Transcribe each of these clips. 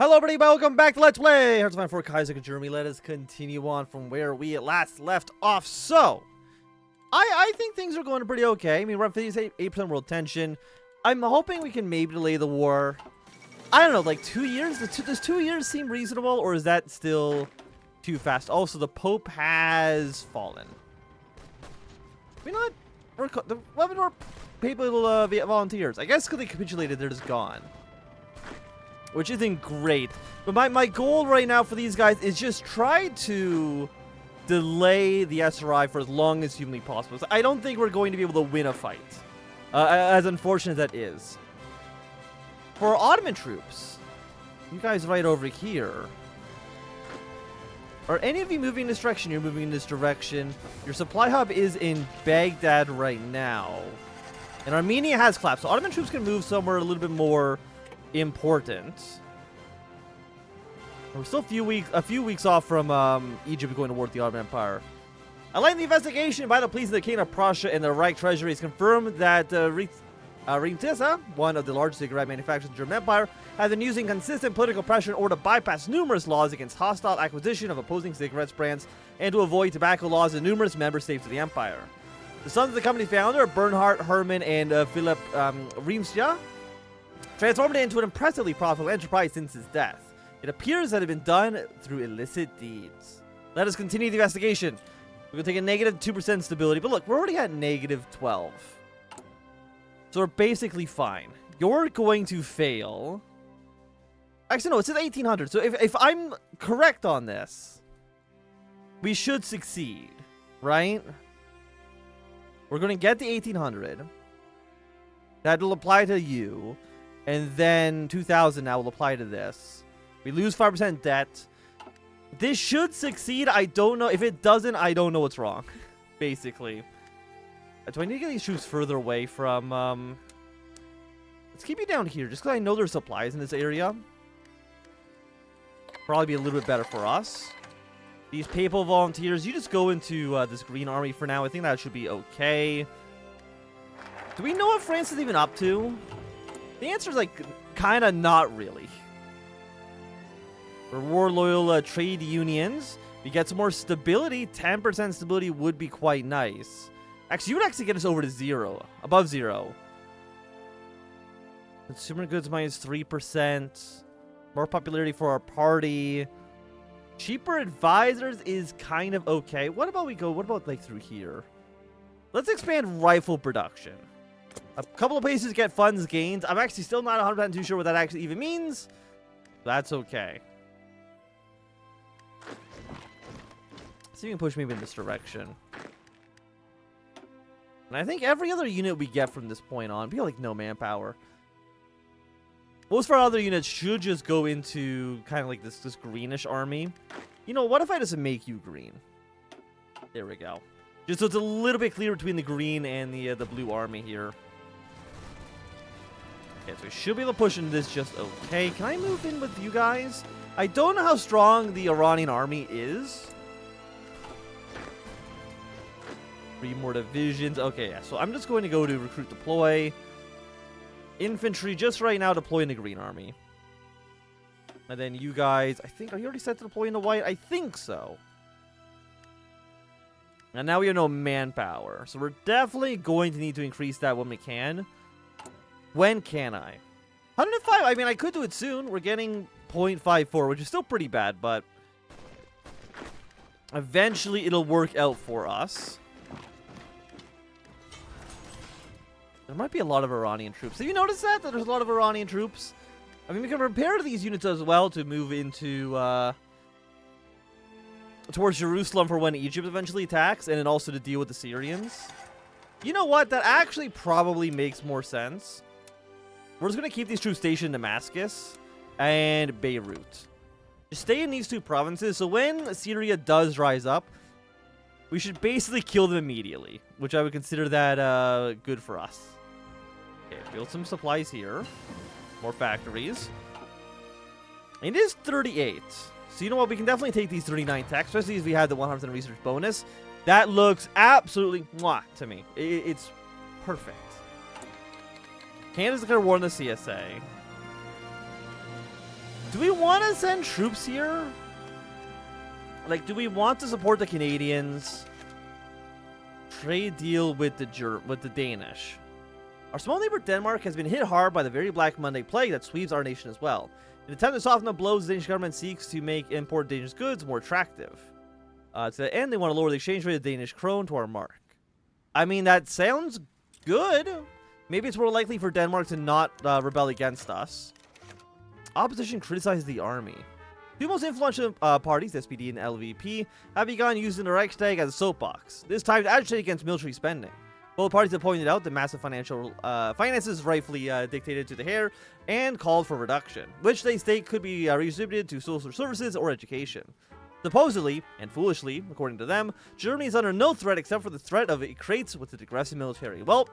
Hello everybody, welcome back to Let's Play Hearts of Iron 4 Kaiserreich Germany. Let us continue on from where we last left off. So, I think things are going pretty okay. I mean, we're at 58% world tension. I'm hoping we can maybe delay the war. I don't know, like 2 years? Does 2 years seem reasonable, or is that still too fast? Also, the Pope has fallen. We not... The Lebanon papal volunteers. I guess because they capitulated, they're just gone. Which isn't great. But my goal right now for these guys is just try to delay the SRI for as long as humanly possible. So I don't think we're going to be able to win a fight. As unfortunate as that is. For Ottoman troops, you guys right over here. Are any of you moving in this direction? You're moving in this direction. Your supply hub is in Baghdad right now. And Armenia has collapsed. So Ottoman troops can move somewhere a little bit more important. We're still a few weeks off from Egypt going to war with the Ottoman Empire. I like the investigation by the police of the King of Prussia and the Reich Treasury has confirmed that Revamped, one of the largest cigarette manufacturers in the German Empire, has been using consistent political pressure in order to bypass numerous laws against hostile acquisition of opposing cigarettes brands and to avoid tobacco laws in numerous member states of the empire. The sons of the company's founder, Bernhard Hermann and Philipp Reimsja, transformed it into an impressively profitable enterprise since his death. It appears that it had been done through illicit deeds. Let us continue the investigation. We're going to take a negative 2% stability, but look, we're already at negative 12. So we're basically fine. You're going to fail. Actually, no, it's at 1800. So if I'm correct on this, we should succeed, right? We're going to get the 1800. That'll apply to you. And then 2,000 now will apply to this. We lose 5% debt. This should succeed. I don't know. If it doesn't, I don't know what's wrong. Basically. Do I need to get these troops further away from... Let's keep you down here. Just because I know there's supplies in this area. Probably be a little bit better for us. These papal volunteers, you just go into this green army for now. I think that should be okay. Do we know what France is even up to? The answer is, like, kind of not really. For war-loyal trade unions, we get some more stability. 10% stability would be quite nice. Actually, you would actually get us over to 0. Above 0. Consumer goods minus 3%. More popularity for our party. Cheaper advisors is kind of okay. What about like, through here? Let's expand rifle production. A couple of places get funds gained. I'm actually still not 100% too sure what that actually even means. That's okay. Let's see if we can push maybe in this direction. And I think every other unit we get from this point on, be like no manpower. Most of our other units should just go into kind of like this greenish army. You know, what if I just make you green? There we go. Just so it's a little bit clearer between the green and the blue army here. Okay, so we should be able to push into this just okay. Can I move in with you guys? I don't know how strong the Iranian army is. 3 more divisions. Okay, yeah, so I'm just going to go to recruit deploy. Infantry just right now deploy in the green army. And then you guys, I think, are you already set to deploy in the white? I think so. And now we have no manpower. So we're definitely going to need to increase that when we can. When can I? 105. I mean, I could do it soon. We're getting 0.54, which is still pretty bad, but eventually it'll work out for us. There might be a lot of Iranian troops. Have you noticed that there's a lot of Iranian troops? I mean, we can prepare these units as well to move into towards Jerusalem for when Egypt eventually attacks, and then also to deal with the Syrians. You know what? That actually probably makes more sense. We're just going to keep these troops stationed in Damascus and Beirut. Just stay in these 2 provinces, so when Syria does rise up, we should basically kill them immediately, which I would consider that good for us. Okay, build some supplies here. More factories. It is 38. So you know what? We can definitely take these 39 tech, especially if we had the 100% research bonus. That looks absolutely mwah to me. It's perfect. Canada's declared war on the CSA. Do we want to send troops here? Like, do we want to support the Canadians? Trade deal with the Danish. Our small neighbor Denmark has been hit hard by the very Black Monday plague that sweeps our nation as well. In an attempt to soften the blows, the Danish government seeks to make imported Danish goods more attractive. To that end, they want to lower the exchange rate of Danish krone to our mark. I mean, that sounds good. Maybe it's more likely for Denmark to not rebel against us. Opposition criticizes the army. Two most influential parties, SPD and LVP, have begun using the Reichstag as a soapbox, this time to agitate against military spending. Both parties have pointed out the massive finances rightfully dictated to the heir and called for reduction, which they state could be redistributed to social services or education. Supposedly, and foolishly, according to them, Germany is under no threat except for the threat of it creates with its aggressive military. Well,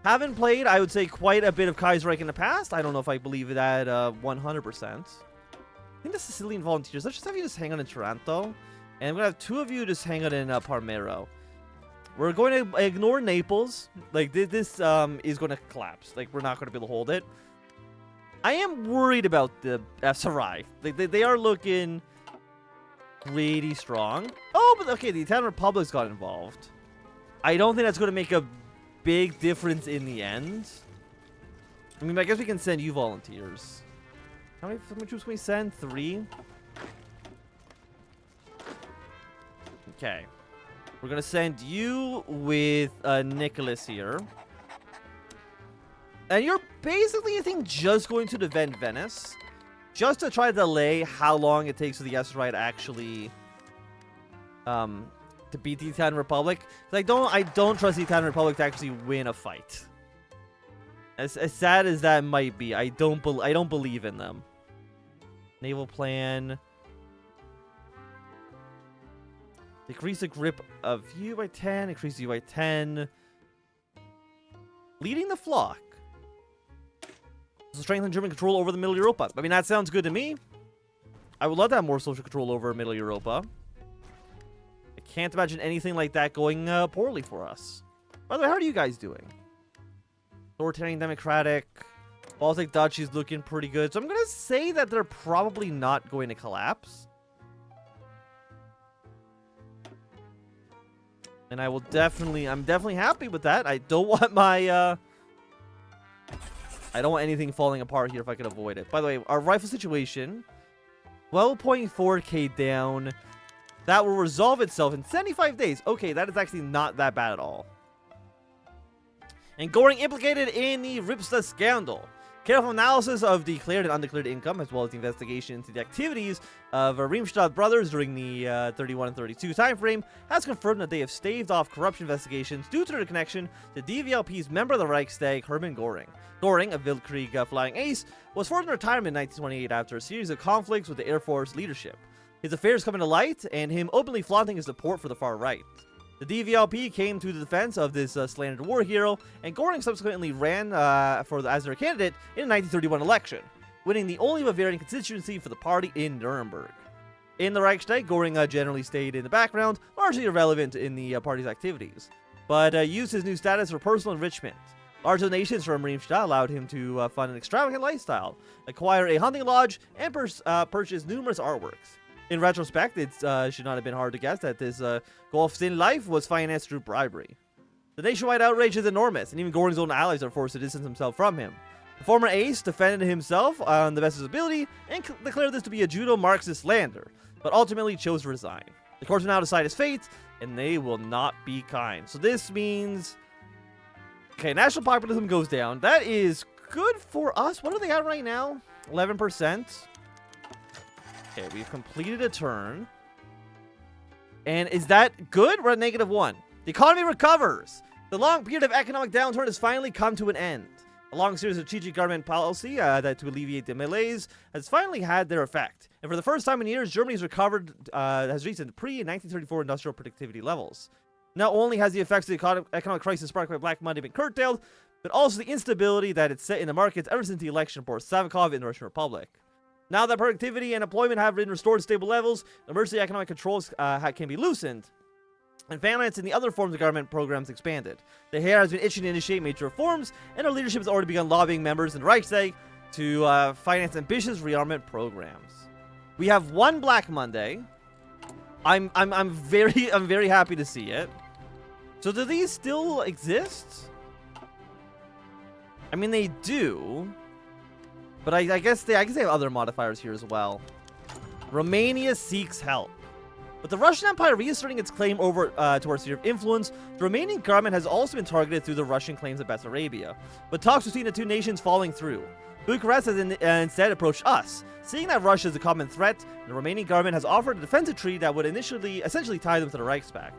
having played, I would say, quite a bit of Kaiserreich in the past, I don't know if I believe that 100%. I think the Sicilian volunteers, let's just have you just hang on in Taranto. And I'm going to have two of you just hang on in Parmero. We're going to ignore Naples. Like, this is going to collapse. Like, we're not going to be able to hold it. I am worried about the Sarai. They are looking pretty strong. Oh, but okay, the Italian Republic's got involved. I don't think that's going to make a big difference in the end. I mean, I guess we can send you volunteers. How many troops can we send? 3? Okay. We're going to send you with Nicholas here. And you're basically, I think, just going to defend Venice. Just to try to delay how long it takes for the Kaiserreich actually to beat the Italian Republic. I don't trust the Italian Republic to actually win a fight. As sad as that might be, I don't believe in them. Naval plan. Decrease the grip of you by 10. Increase you by 10. Leading the flock. Strengthen German control over the Middle Europa. I mean, that sounds good to me. I would love to have more social control over Middle Europa. I can't imagine anything like that going poorly for us. By the way, how are you guys doing? Authoritarian Democratic. Baltic Dutch is looking pretty good. So I'm going to say that they're probably not going to collapse. And I'm definitely happy with that. I don't want my, I don't want anything falling apart here if I can avoid it. By the way, our rifle situation, 12.4k down. That will resolve itself in 75 days. Okay, that is actually not that bad at all. And Goring implicated in the Ripsta scandal. Careful analysis of declared and undeclared income, as well as the investigation into the activities of Revamped brothers during the 31 and 32 time frame, has confirmed that they have staved off corruption investigations due to their connection to DVLP's member of the Reichstag, Hermann Goring. Goring, a Wildkrieg flying ace, was forced into retirement in 1928 after a series of conflicts with the Air Force leadership. His affairs coming to light, and him openly flaunting his support for the far right. The DVLP came to the defense of this slandered war hero, and Goring subsequently ran as their candidate in the 1931 election, winning the only Bavarian constituency for the party in Nuremberg. In the Reichstag, Goring generally stayed in the background, largely irrelevant in the party's activities, but used his new status for personal enrichment. Large donations from Revamped allowed him to fund an extravagant lifestyle, acquire a hunting lodge, and purchase numerous artworks. In retrospect, it should not have been hard to guess that this Golf's-in life was financed through bribery. The nationwide outrage is enormous, and even Goring's own allies are forced to distance himself from him. The former ace defended himself on the best of his ability and declared this to be a judo-Marxist slander, but ultimately chose to resign. The courts will now decide his fate, and they will not be kind. So this means... Okay, national populism goes down. That is good for us. What are they at right now? 11%. Okay, we've completed a turn. And is that good? We're at -1. The economy recovers. The long period of economic downturn has finally come to an end. A long series of strategic government policy that to alleviate the malaise has finally had their effect. And for the first time in years, Germany has recovered, has reached the pre-1934 industrial productivity levels. Not only has the effects of the economic crisis sparked by Black Monday been curtailed, but also the instability that it's set in the markets ever since the election of Boris Savakov in the Russian Republic. Now that productivity and employment have been restored to stable levels, emergency economic controls can be loosened, and finance and the other forms of government programs expanded. The Heer has been itching to initiate major reforms, and our leadership has already begun lobbying members in the Reichstag to finance ambitious rearmament programs. We have one Black Monday. I'm very happy to see it. So do these still exist? I mean, they do, but I guess they have other modifiers here as well. Romania seeks help. With the Russian Empire reasserting its claim over to our sphere of influence, the Romanian government has also been targeted through the Russian claims of Bessarabia, with talks between the two nations falling through. Bucharest has instead approached us. Seeing that Russia is a common threat, the Romanian government has offered a defensive treaty that would essentially tie them to the Reichspact.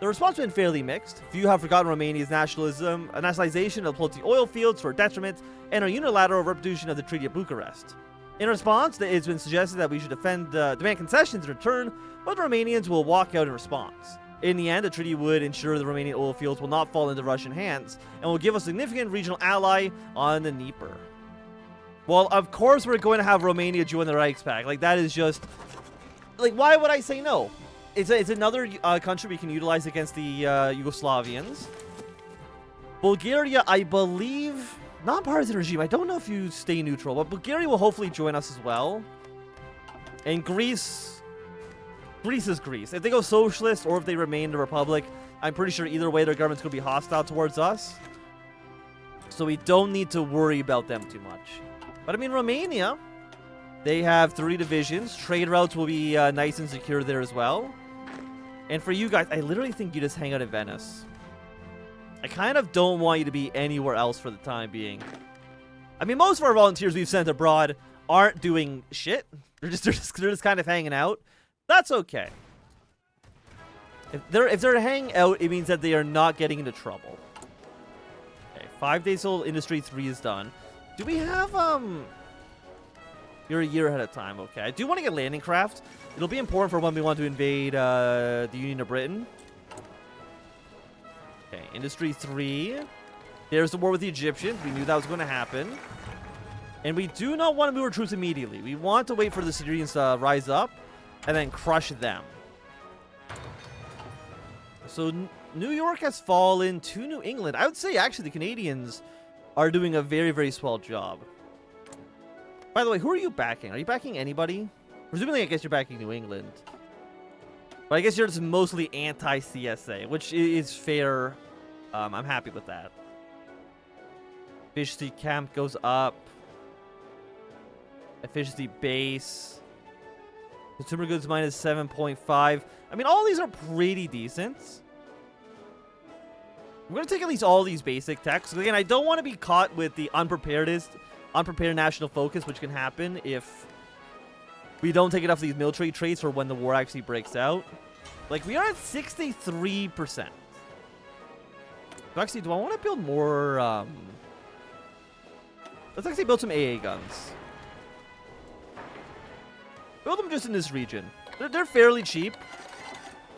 The response has been fairly mixed. Few have forgotten Romania's nationalization of floating oil fields to our detriment, and our unilateral repudiation of the Treaty of Bucharest. In response, it's been suggested that we should demand concessions in return, but the Romanians will walk out in response. In the end, the treaty would ensure the Romanian oil fields will not fall into Russian hands, and will give us a significant regional ally on the Dnieper. Well, of course we're going to have Romania join the Reichspact. Like, that is just... Like, why would I say no? It's another country we can utilize against the Yugoslavians. Bulgaria, I believe... Non-partisan regime. I don't know if you stay neutral, but Bulgaria will hopefully join us as well. And Greece... Greece is Greece. If they go socialist or if they remain the republic, I'm pretty sure either way their government's going to be hostile towards us. So we don't need to worry about them too much. But I mean, Romania, they have 3 divisions. Trade routes will be nice and secure there as well. And for you guys, I literally think you just hang out in Venice. I kind of don't want you to be anywhere else for the time being. I mean, most of our volunteers we've sent abroad aren't doing shit. They're just kind of hanging out. That's okay. If they're hanging out, it means that they are not getting into trouble. Okay, 5 days old. Industry 3 is done. Do we have You're a year ahead of time. Okay, I do want to get landing craft. It'll be important for when we want to invade the Union of Britain. Okay, Industry 3. There's the war with the Egyptians. We knew that was going to happen. And we do not want to move our troops immediately. We want to wait for the Syrians to rise up and then crush them. So New York has fallen to New England. I would say, actually, the Canadians are doing a very, very swell job. By the way, who are you backing? Are you backing anybody? Presumably, I guess you're backing New England. But I guess you're just mostly anti-CSA, which is fair. I'm happy with that. Efficiency camp goes up. Efficiency base. Consumer goods minus 7.5. I mean, all these are pretty decent. I'm going to take at least all these basic techs. Again, I don't want to be caught with the unprepared national focus, which can happen if we don't take enough of these military traits for when the war actually breaks out. Like, we are at 63%. So actually, do I want to build more... Let's actually build some AA guns. Build them just in this region. They're fairly cheap.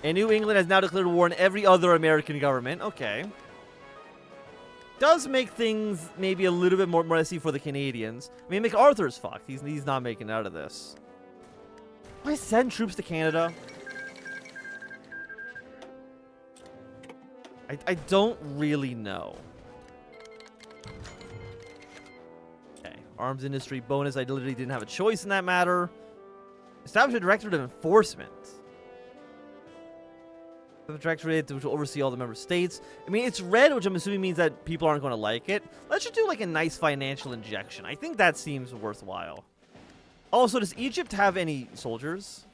And New England has now declared war on every other American government. Okay. Does make things maybe a little bit more messy for the Canadians. I mean, MacArthur's fucked. He's not making it out of this. Do I send troops to Canada? I don't really know. Okay. Arms industry bonus. I literally didn't have a choice in that matter. Establish a directorate of enforcement. The directorate which will oversee all the member states. I mean, it's red, which I'm assuming means that people aren't going to like it. Let's just do like a nice financial injection. I think that seems worthwhile. Also, does Egypt have any soldiers?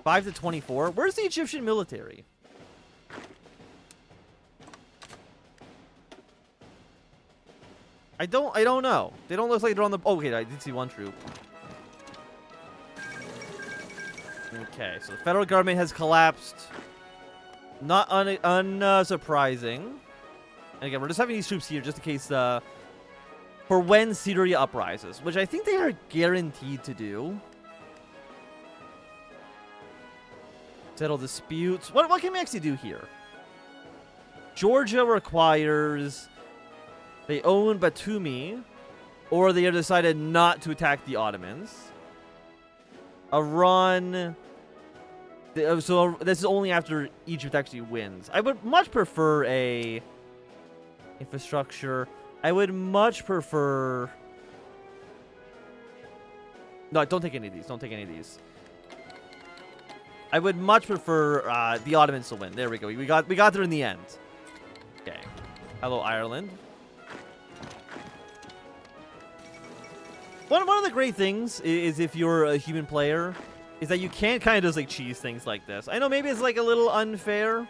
5 to 24. Where's the Egyptian military? I don't know. They don't look like they're on the... Oh, okay, I did see one troop. Okay, so the federal government has collapsed. Not unsurprising. And again, we're just having these troops here just in case for when Syria uprises, which I think they are guaranteed to do. Settle disputes. What can we actually do here? Georgia requires they own Batumi, or they have decided not to attack the Ottomans. Iran. So this is only after Egypt actually wins. I would much prefer a infrastructure. I would much prefer... No, don't take any of these. Don't take any of these. I would much prefer the Ottomans to win. There we go. We got there in the end. Okay. Hello, Ireland. One of the great things is if you're a human player, is that you can kind of just like cheese things like this. I know maybe it's like a little unfair,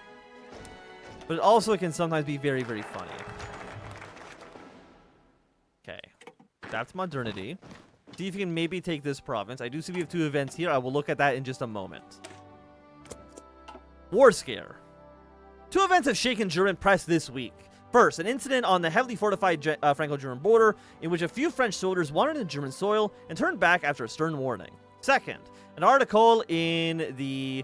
but it also can sometimes be very, very funny. Okay. That's modernity. See if you can maybe take this province. I do see we have 2 events here. I will look at that in just a moment. War scare. 2 events have shaken German press this week. First, an incident on the heavily fortified Franco-German border in which a few French soldiers wandered into German soil and turned back after a stern warning. Second, an article in the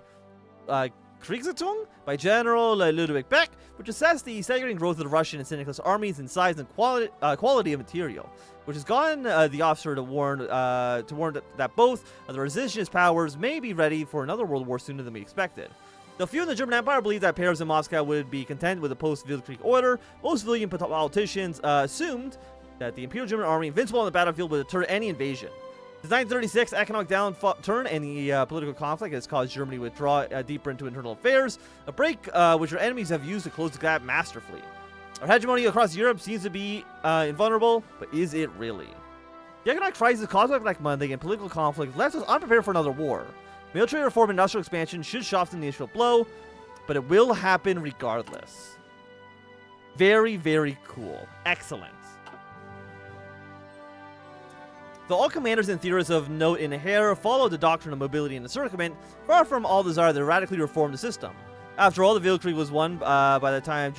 Kriegszeitung by General Ludwig Beck, which assessed the staggering growth of the Russian and Syndicalist armies in size and quality of material, which has gotten the officer to warn that both of the resistance powers may be ready for another world war sooner than we expected. Though few in the German Empire believed that Paris and Moscow would be content with the post-Weltkrieg order, most civilian politicians assumed that the Imperial German Army, invincible on the battlefield, would deter any invasion. Since 1936, economic downturn and the political conflict has caused Germany to withdraw deeper into internal affairs, a break which our enemies have used to close the gap masterfully. Our hegemony across Europe seems to be invulnerable, but is it really? The economic crisis caused by Black Monday and political conflict left us unprepared for another war. Military reform and industrial expansion should soften the initial blow, but it will happen regardless. Very, very cool. Excellent. Though all commanders and theorists of note in Heer follow the doctrine of mobility and encirclement, far from all desire to radically reform the system. After all, the Weltkrieg was won by the time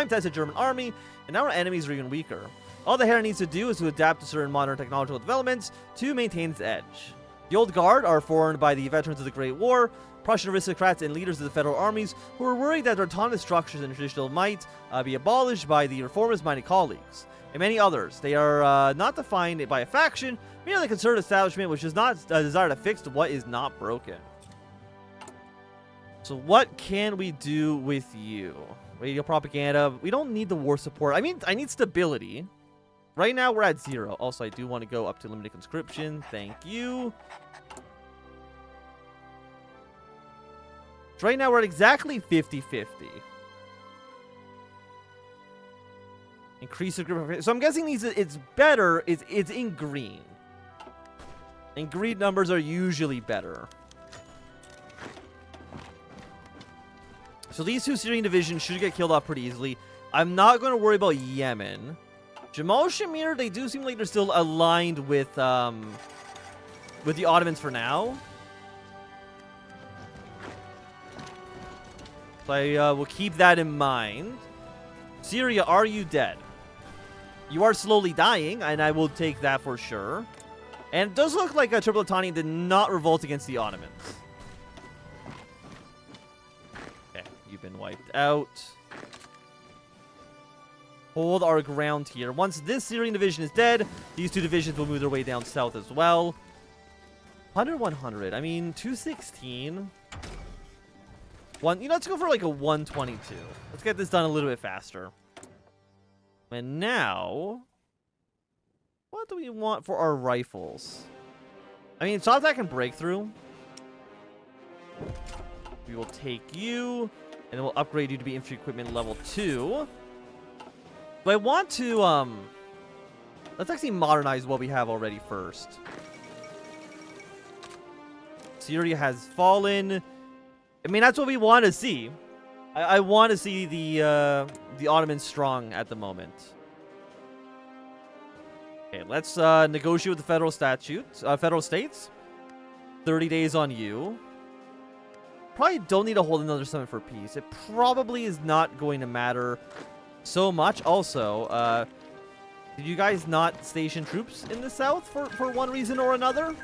tested German army, and now our enemies are even weaker. All the Heer needs to do is to adapt to certain modern technological developments to maintain its edge. The Old Guard are formed by the veterans of the Great War, Prussian aristocrats and leaders of the federal armies who are worried that their autonomous structures and traditional might be abolished by the reformist-minded colleagues. And many others. They are not defined by a faction, merely a conservative establishment which does not desire to fix what is not broken. So what can we do with you? Radio propaganda. We don't need the war support. I mean, I need stability. Right now, we're at 0. Also, I do want to go up to limited conscription. Thank you. So right now, we're at exactly 50-50. Increase the group. So I'm guessing it's better. It's in green. And green numbers are usually better. So these 2 Syrian divisions should get killed off pretty easily. I'm not going to worry about Yemen. Jamal Shamir, they do seem like they're still aligned with the Ottomans for now. So I will keep that in mind. Syria, are you dead? You are slowly dying, and I will take that for sure. And it does look like Tripoli did not revolt against the Ottomans. Okay, you've been wiped out. Hold our ground here. Once this Syrian division is dead, these 2 divisions will move their way down south as well. 100. I mean, 216. Let's go for like a 122. Let's get this done a little bit faster. And now, what do we want for our rifles? I mean, stop attack and breakthrough. We will take you, and then we'll upgrade you to be infantry equipment level 2. But I want to, let's actually modernize what we have already first. Syria has fallen. I mean, that's what we want to see. I want to see the Ottomans strong at the moment. Okay, let's negotiate with the federal states. 30 days on you. Probably don't need to hold another summit for peace. It probably is not going to matter so much. Also, did you guys not station troops in the south for one reason or another?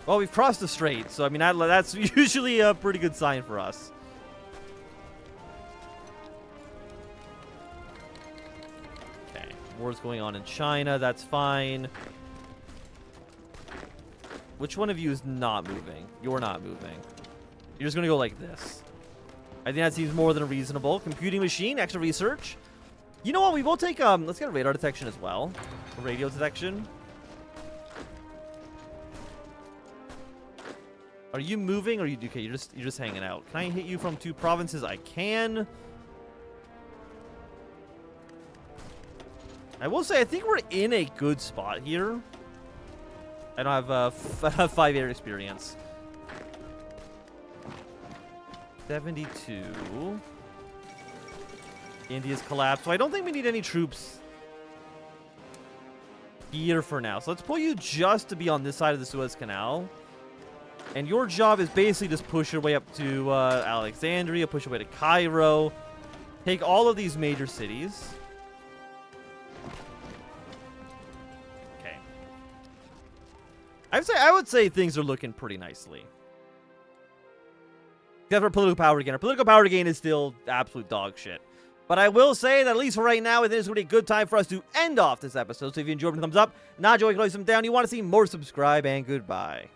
Well, we've crossed the strait, so I mean that's usually a pretty good sign for us. Okay, war's going on in China. That's fine. Which one of you is not moving? You're not moving. You're just gonna go like this. I think that seems more than reasonable. Computing machine, extra research. You know what? We will take, let's get radar detection as well. Radio detection. Are you moving or are you, okay, you're just hanging out. Can I hit you from 2 provinces? I can. I will say, I think we're in a good spot here. I don't have 5 air experience. 72. India's collapsed. So I don't think we need any troops here for now. So let's pull you just to be on this side of the Suez Canal. And your job is basically just push your way up to Alexandria, push your way to Cairo, take all of these major cities. Okay. I would say things are looking pretty nicely. Except for political power gain. Our political power gain is still absolute dog shit. But I will say that at least for right now, it is going to be a good time for us to end off this episode. So if you enjoyed, thumbs up. Not enjoying, close them down. You want to see more, subscribe, and goodbye.